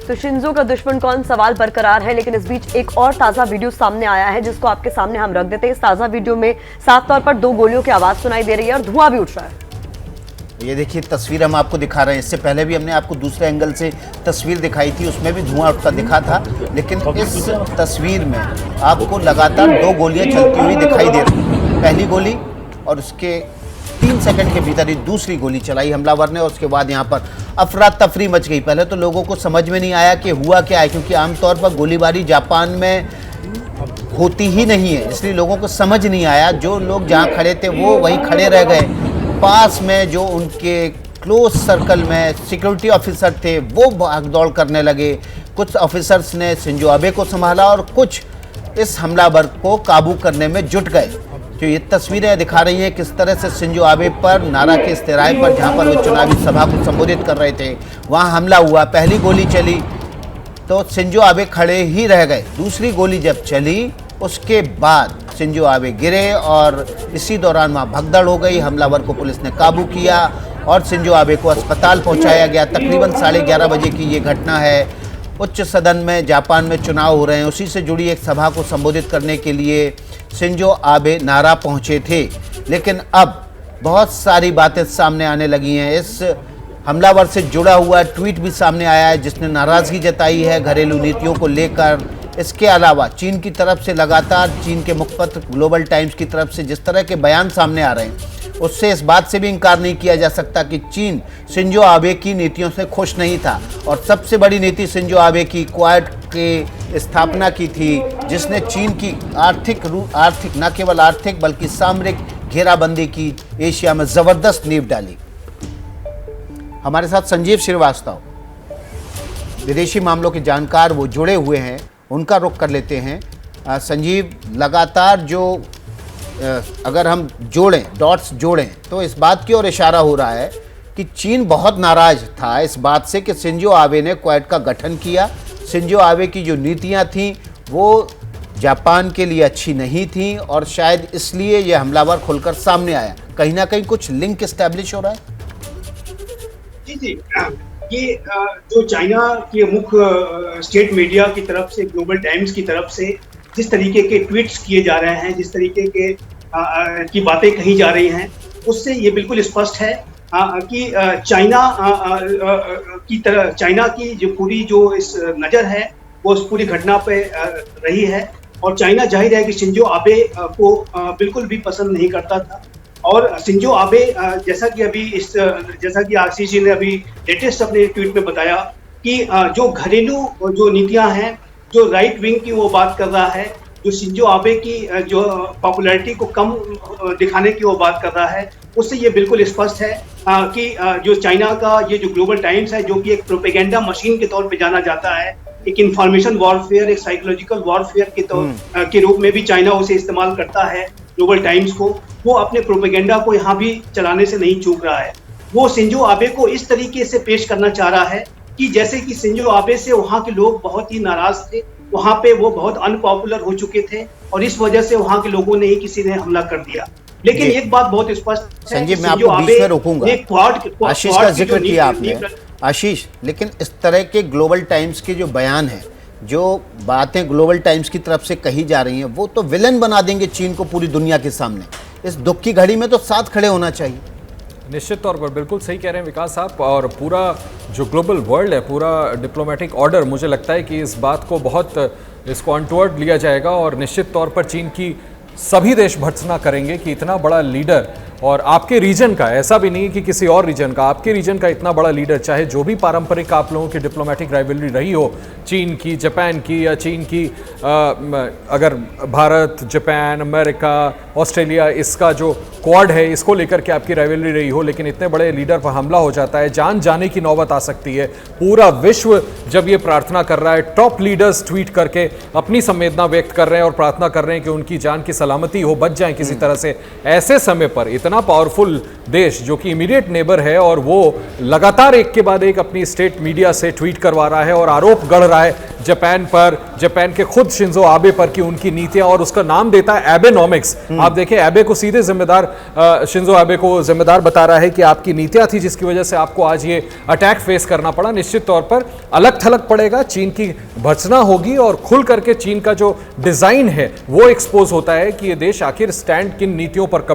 तो शिंजो का दुश्मन कौन, सवाल बरकरार है। लेकिन इस बीच एक और ताजा वीडियो सामने आया है जिसको आपके सामने हम रख देते हैं। इस ताजा वीडियो में साफ तौर पर 2 गोलियों की आवाज सुनाई दे रही है और धुआं भी उठ रहा है। ये देखिए तस्वीर हम आपको दिखा रहे हैं। इससे पहले भी हमने आपको दूसरे एंगल से तस्वीर दिखाई थी, उसमें भी धुआं उठता दिखा था। लेकिन इस तस्वीर में आपको लगातार 2 गोलियां चलती हुई दिखाई दे रही। पहली गोली और उसके 3 सेकंड के भीतर ही दूसरी गोली चलाई हमलावर ने और उसके बाद यहाँ पर अफरा तफरी मच गई। पहले तो लोगों को समझ में नहीं आया कि हुआ क्या है, क्योंकि आमतौर पर गोलीबारी जापान में होती ही नहीं है, इसलिए लोगों को समझ नहीं आया। जो लोग जहाँ खड़े थे वो वहीं खड़े रह गए। पास में जो उनके क्लोज सर्कल में सिक्योरिटी ऑफिसर थे वो भाग दौड़ करने लगे। कुछ ऑफिसर्स ने शिंजो आबे को संभाला और कुछ इस हमलावर को काबू करने में जुट गए। जो ये तस्वीरें दिखा रही हैं किस तरह से शिंजो आबे पर नारा के इस्तेराए पर, जहां पर वो चुनावी सभा को संबोधित कर रहे थे, वहां हमला हुआ। पहली गोली चली तो शिंजो आबे खड़े ही रह गए। दूसरी गोली जब चली उसके बाद शिंजो आबे गिरे और इसी दौरान वहाँ भगदड़ हो गई। हमलावर को पुलिस ने काबू किया और शिंजो आबे को अस्पताल पहुँचाया गया। तकरीबन 11:30 बजे की ये घटना है। उच्च सदन में जापान में चुनाव हो रहे हैं, उसी से जुड़ी एक सभा को संबोधित करने के लिए शिंजो आबे नारा पहुँचे थे। लेकिन अब बहुत सारी बातें सामने आने लगी हैं। इस हमलावर से जुड़ा हुआ ट्वीट भी सामने आया है जिसने नाराज़गी जताई है घरेलू नीतियों को लेकर। इसके अलावा चीन की तरफ से लगातार, चीन के मुखपत्र ग्लोबल टाइम्स की तरफ से जिस तरह के बयान सामने आ रहे हैं, उससे इस बात से भी इनकार नहीं किया जा सकता कि चीन शिंजो आबे की नीतियों से खुश नहीं था। और सबसे बड़ी नीति शिंजो आबे की क्वाड के स्थापना की थी, जिसने चीन की आर्थिक न केवल आर्थिक बल्कि सामरिक घेराबंदी की एशिया में ज़बरदस्त नींव डाली। हमारे साथ संजीव श्रीवास्तव, विदेशी मामलों के जानकार, वो जुड़े हुए हैं, उनका रुख कर लेते हैं। संजीव, लगातार जो अगर हम जोड़ें, डॉट्स जोड़ें, तो इस बात की ओर इशारा हो रहा है कि चीन बहुत नाराज़ था इस बात से कि शिंजो आबे ने क्वाड का गठन किया। शिंजो आबे की जो नीतियां थीं वो जापान के लिए अच्छी नहीं थी और शायद इसलिए ये हमलावर खुलकर सामने आया। कहीं ना कहीं कुछ लिंक इस्टेब्लिश हो रहा है। जी, ये जो चाइना के मुख्य स्टेट मीडिया की तरफ से, ग्लोबल टाइम्स की तरफ से जिस तरीके के ट्वीट्स किए जा रहे हैं, जिस तरीके के की बातें कही जा रही हैं, उससे ये बिल्कुल स्पष्ट है कि चाइना की जो पूरी इस नज़र है वो उस पूरी घटना पे रही है। और चाइना जाहिर है कि शिंजो आबे को बिल्कुल भी पसंद नहीं करता था। और शिंजो आबे जैसा कि आशीष जी ने अभी लेटेस्ट अपने ट्वीट में बताया कि जो घरेलू जो नीतियां हैं, जो राइट विंग की वो बात कर रहा है, जो शिंजो आबे की जो पॉपुलैरिटी को कम दिखाने की वो बात कर रहा है, उससे ये बिल्कुल स्पष्ट है कि जो चाइना का ये जो ग्लोबल टाइम्स है, जो कि एक प्रोपेगेंडा मशीन के तौर पे जाना जाता है, एक इंफॉर्मेशन वॉरफेयर, एक साइकोलॉजिकल वॉरफेयर के रूप में भी चाइना उसे इस्तेमाल करता है ग्लोबल टाइम्स को, वो अपने प्रोपेगेंडा को यहाँ भी चलाने से नहीं चूक रहा है। वो शिंजो आबे को इस तरीके से पेश करना चाह रहा है कि जैसे कि शिंजो आबे से वहाँ के लोग बहुत ही नाराज थे, वहाँ पे वो बहुत अनपॉपुलर हो चुके थे और इस वजह से वहाँ के लोगों ने ही किसी ने हमला कर दिया। लेकिन एक बात बहुत स्पष्ट है, संजीव, मैं आपको बीच में रोकूंगा। आशीष का जिक्र किया आपने, आशीष, लेकिन इस तरह के ग्लोबल टाइम्स के जो बयान हैं, जो बातें ग्लोबल टाइम्स की तरफ से कही जा रही हैं, वो तो विलन बना देंगे चीन को पूरी दुनिया के सामने। इस दुख की घड़ी में तो साथ खड़े होना चाहिए। निश्चित तौर पर बिल्कुल सही कह रहे हैं विकास साहब। और पूरा जो ग्लोबल वर्ल्ड है, पूरा डिप्लोमेटिक ऑर्डर, मुझे लगता है कि इस बात को बहुत इसको अनटवर्ड लिया जाएगा और निश्चित तौर पर चीन की सभी देश भर्त्सना करेंगे कि इतना बड़ा लीडर, और आपके रीजन का, ऐसा भी नहीं कि किसी और रीजन का, आपके रीजन का इतना बड़ा लीडर, चाहे जो भी पारंपरिक आप लोगों की डिप्लोमेटिक राइवलरी रही हो, चीन की, जापान की, या चीन की अगर भारत, जापान, अमेरिका, ऑस्ट्रेलिया, इसका जो क्वाड है, इसको लेकर के आपकी राइवलरी रही हो, लेकिन इतने बड़े लीडर पर हमला हो जाता है, जान जाने की नौबत आ सकती है। पूरा विश्व जब ये प्रार्थना कर रहा है, टॉप लीडर्स ट्वीट करके अपनी संवेदना व्यक्त कर रहे हैं और प्रार्थना कर रहे हैं कि उनकी जान की सलामती हो, बच जाए किसी तरह से, ऐसे समय पर इतना पावरफुल देश जो कि इमीडिएट नेबर है और वो लगातार एक के बाद एक अपनी स्टेट मीडिया से ट्वीट करवा रहा है और आरोप गढ़ रहा है जापान पर, जापान के खुद शिंजो आबे पर कि उनकी नीतियां, और उसका नाम देता है एबेनॉमिक्स। आप देखिए एबे को सीधे जिम्मेदार, शिंजो आबे को जिम्मेदार बता रहा है कि आपकी नीतियां थी जिसकी वजह से आपको आज ये अटैक फेस करना पड़ा। निश्चित तौर पर अलग थलग पड़ेगा, चीन की भर्त्सना होगी और खुल करके चीन का जो डिजाइन है वो एक्सपोज होता है कि ये देश आखिर स्टैंड किन नीतियों पर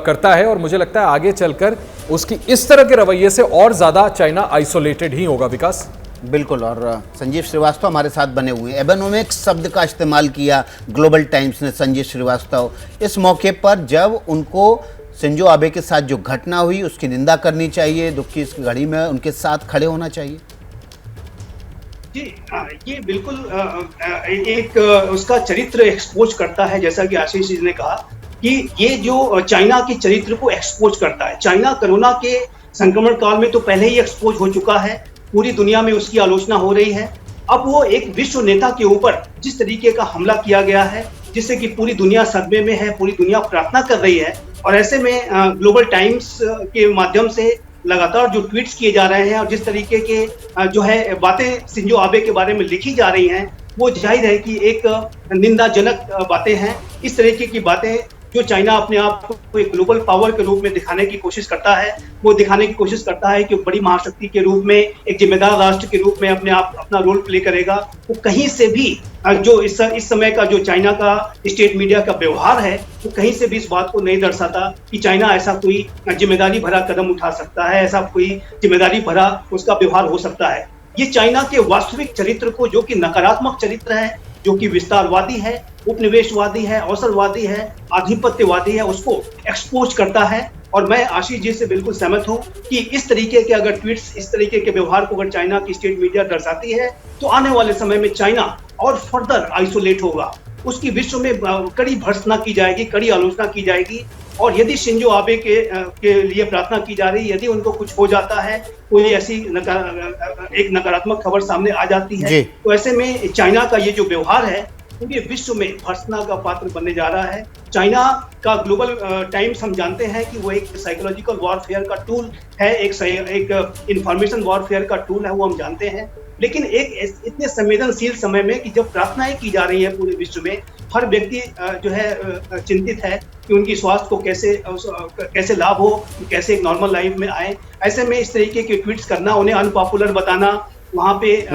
करता है। और मुझे लगता है आगे चलकर उसकी इस तरह के रवैये से और ज्यादा चाइना आइसोलेटेड ही होगा। विकास बिल्कुल। और संजीव श्रीवास्तव हमारे साथ बने हुए हैं। एबेनॉमिक्स शब्द का इस्तेमाल किया ग्लोबल टाइम्स ने संजीव श्रीवास्तव इस मौके पर, जब उनको शिंजो आबे के साथ जो घटना हुई उसकी निंदा करनी चाहिए, दुख की इस घड़ी में उनके साथ खड़े होना चाहिए। जी ये बिल्कुल एक उसका चरित्र एक्सपोज करता है, जैसा कि आशीष जी ने कहा कि ये जो चाइना के चरित्र को एक्सपोज करता है। चाइना कोरोना के संक्रमण काल में तो पहले ही एक्सपोज हो चुका है, पूरी दुनिया में उसकी आलोचना हो रही है। अब वो एक विश्व नेता के ऊपर जिस तरीके का हमला किया गया है, जिससे कि पूरी दुनिया सदमे में है, पूरी दुनिया प्रार्थना कर रही है, और ऐसे में ग्लोबल टाइम्स के माध्यम से लगातार जो ट्वीट्स किए जा रहे हैं और जिस तरीके के जो है बातें शिंजो आबे के बारे में लिखी जा रही हैं, वो जाहिर है कि एक निंदाजनक बातें हैं। इस तरीके की बातें जो चाइना अपने आप को एक ग्लोबल पावर के रूप में दिखाने की कोशिश करता है, वो दिखाने की कोशिश करता है कि बड़ी महाशक्ति के रूप में, एक जिम्मेदार राष्ट्र के रूप में अपना रोल प्ले करेगा। वो कहीं से भी जो इस समय का जो चाइना का स्टेट मीडिया का व्यवहार है, वो कहीं से भी इस बात को नहीं दर्शाता कि चाइना ऐसा कोई जिम्मेदारी भरा कदम उठा सकता है, ऐसा कोई जिम्मेदारी भरा उसका व्यवहार हो सकता है। ये चाइना के वास्तविक चरित्र को, जो कि नकारात्मक चरित्र है, जो कि विस्तारवादी है, उपनिवेशवादी है, अवसरवादी है, आधिपत्यवादी है, उसको एक्सपोज करता है। और मैं आशीष जी से बिल्कुल सहमत हूं कि इस तरीके के अगर ट्वीट्स, इस तरीके के व्यवहार को अगर चाइना की स्टेट मीडिया दर्शाती है, तो आने वाले समय में चाइना और फर्दर आइसोलेट होगा। उसकी विश्व में कड़ी भर्त्सना की जाएगी, कड़ी आलोचना की जाएगी। और यदि शिंजो आबे के लिए प्रार्थना की जा रही है, यदि उनको कुछ हो जाता है, कोई ऐसी एक नकारात्मक खबर सामने आ जाती है, तो ऐसे में चाइना का ये जो व्यवहार है पूरे विश्व में भर्त्सना का पात्र बनने जा रहा है। चाइना का ग्लोबल टाइम्स हम जानते हैं कि वो एक साइकोलॉजिकल वॉरफेयर का टूल है, एक इंफॉर्मेशन वॉरफेयर का टूल है, वो हम जानते हैं। लेकिन एक इतने संवेदनशील समय में कि जब प्रार्थनाएं की जा रही है पूरे विश्व में, हर व्यक्ति जो है चिंतित है कि उनकी स्वास्थ्य को कैसे लाभ हो, कैसे एक नॉर्मल लाइफ में आए। ऐसे में इस तरीके के ट्वीट्स करना, उन्हें अनपॉपुलर बताना, वहाँ पे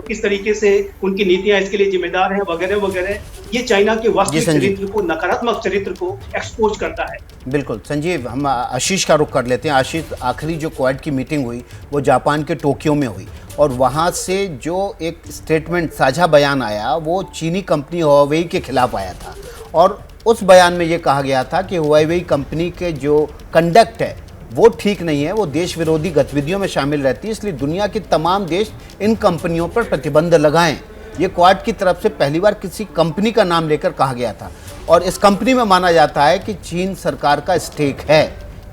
किस तरीके से उनकी नीतियां इसके लिए जिम्मेदार हैं, वगैरह वगैरह, ये चाइना के वास्तविक चरित्र को, नकारात्मक चरित्र को एक्सपोज करता है। बिल्कुल संजीव, हम आशीष का रुख कर लेते हैं। आशीष, आखिरी जो क्वाड की मीटिंग हुई वो जापान के टोक्यो में हुई, और वहाँ से जो एक स्टेटमेंट, साझा बयान आया, वो चीनी कंपनी हुआवेई के खिलाफ आया था। और उस बयान में ये कहा गया था कि हुआवेई कंपनी के जो कंडक्ट है वो ठीक नहीं है, वो देश विरोधी गतिविधियों में शामिल रहती है, इसलिए दुनिया के तमाम देश इन कंपनियों पर प्रतिबंध लगाएं। ये क्वाड की तरफ से पहली बार किसी कंपनी का नाम लेकर कहा गया था, और इस कंपनी में माना जाता है कि चीन सरकार का स्टेक है।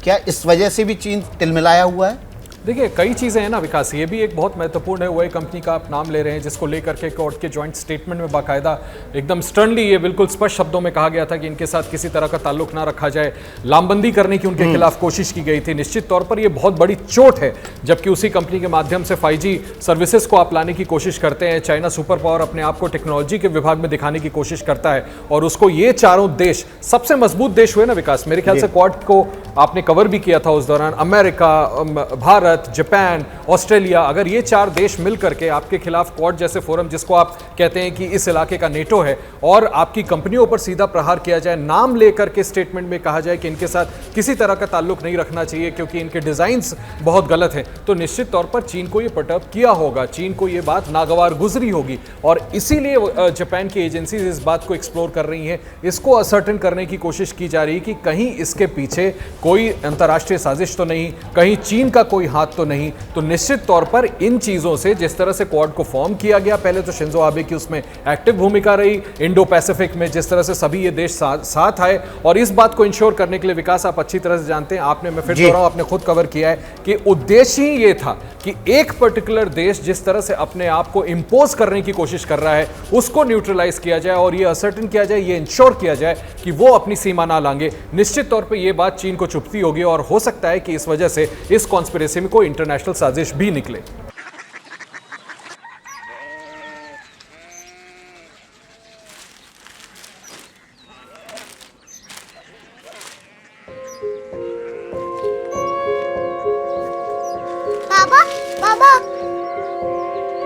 क्या इस वजह से भी चीन तिलमिलाया हुआ है? देखिए कई चीज़ें हैं ना विकास, ये भी एक बहुत महत्वपूर्ण है। वही कंपनी का आप नाम ले रहे हैं जिसको लेकर के कोर्ट के जॉइंट स्टेटमेंट में बाकायदा एकदम स्टर्नली ये बिल्कुल स्पष्ट शब्दों में कहा गया था कि इनके साथ किसी तरह का ताल्लुक ना रखा जाए, लामबंदी करने की उनके खिलाफ कोशिश की गई थी। निश्चित तौर पर ये बहुत बड़ी चोट है, जबकि उसी कंपनी के माध्यम से 5G सर्विसेज को आप लाने की कोशिश करते हैं। चाइना सुपर पावर अपने आप को टेक्नोलॉजी के विभाग में दिखाने की कोशिश करता है, और उसको ये चारों देश सबसे मजबूत देश हुए ना विकास, मेरे ख्याल से क्वाड को आपने कवर भी किया था उस दौरान, अमेरिका, भारत, जापान, ऑस्ट्रेलिया, अगर ये चार देश मिलकर के आपके खिलाफ क्वाड जैसे फोरम, जिसको आप कहते हैं कि इस इलाके का नेटो है, और आपकी कंपनियों पर सीधा प्रहार किया जाए, नाम लेकर के स्टेटमेंट में कहा जाए कि इनके साथ किसी तरह का ताल्लुक नहीं रखना चाहिए क्योंकि इनके डिजाइन्स बहुत गलत हैं, तो निश्चित तौर पर चीन को ये पर्टर्ब किया होगा, चीन को ये बात नागवार गुजरी होगी। और इसीलिए जापान की एजेंसीज इस बात को एक्सप्लोर कर रही हैं, इसको असर्टेन करने की कोशिश की जा रही है कि कहीं इसके पीछे कोई अंतर्राष्ट्रीय साजिश तो नहीं, कहीं चीन का कोई हाथ तो नहीं। तो निश्चित तौर पर इन चीजों से, जिस तरह से क्वाड को फॉर्म किया गया, पहले तो शिंजो आबे की उसमें एक्टिव भूमिका रही, इंडो पैसिफिक में जिस तरह से सभी ये देश साथ आए, और इस बात को इंश्योर करने के लिए विकास आप अच्छी तरह से जानते हैं, आपने, मैं फिर दोहराऊं, आपने खुद कवर किया है कि उद्देश्य ही ये था कि एक पर्टिकुलर देश जिस तरह से अपने आप को इंपोज करने की कोशिश कर रहा है उसको न्यूट्रलाइज किया जाए, और ये असर्टेन किया जाए, ये इंश्योर किया जाए कि वो अपनी सीमा ना लांगे। निश्चित तौर पर यह बात चीन को चुभती होगी, और हो सकता है कि इस वजह से इस कॉन्स्पिरेसी में कोई इंटरनेशनल साजिश भी निकले।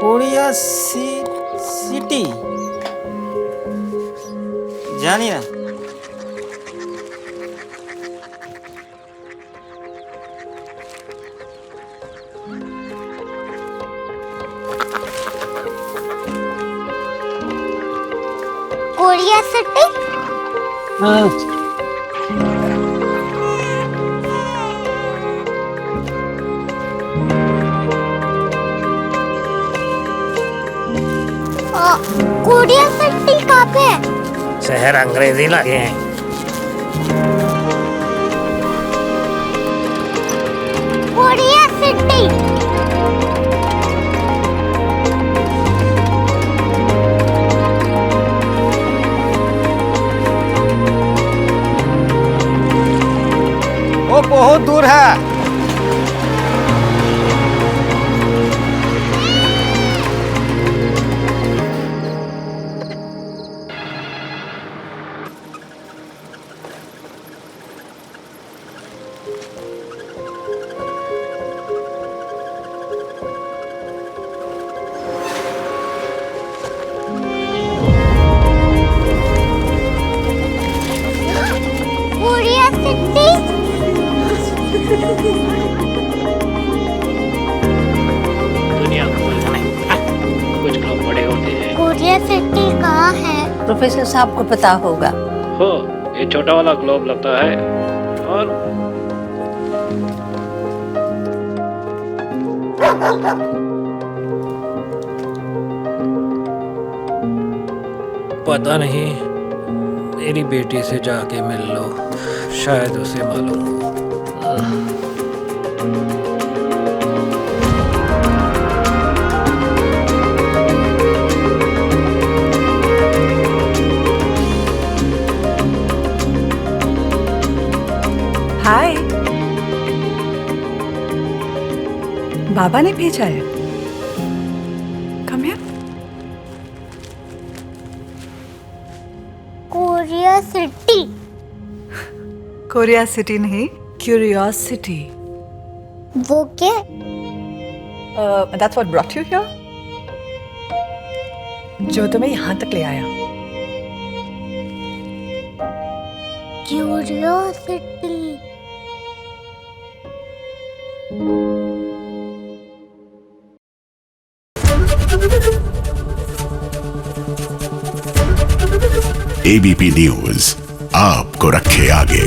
कोरिया सिटी जानी ना। Korea city. हाँ कोरिया सिटी कहाँ पे है? शहर अंग्रेजी लगे हैं। Korea city. वो बहुत दूर है। Korea city. दुनिया को नहीं, कुछ लोग बड़े होते हैं। कोरिया सिटी कहाँ है? प्रोफेसर साहब को पता होगा। हो, ये छोटा वाला ग्लोब लगता है और पता नहीं, मेरी बेटी से जाके मिल लो, शायद उसे मालूम हो। हाय, बाबा ने भेजा है। Come here. Korea city. Korea city नहीं, क्यूरियोसिटी। वो क्या? That's what brought you here. जो तुम्हें यहाँ तक ले आया। क्यूरियोसिटी। एबीपी न्यूज आपको रखे आगे।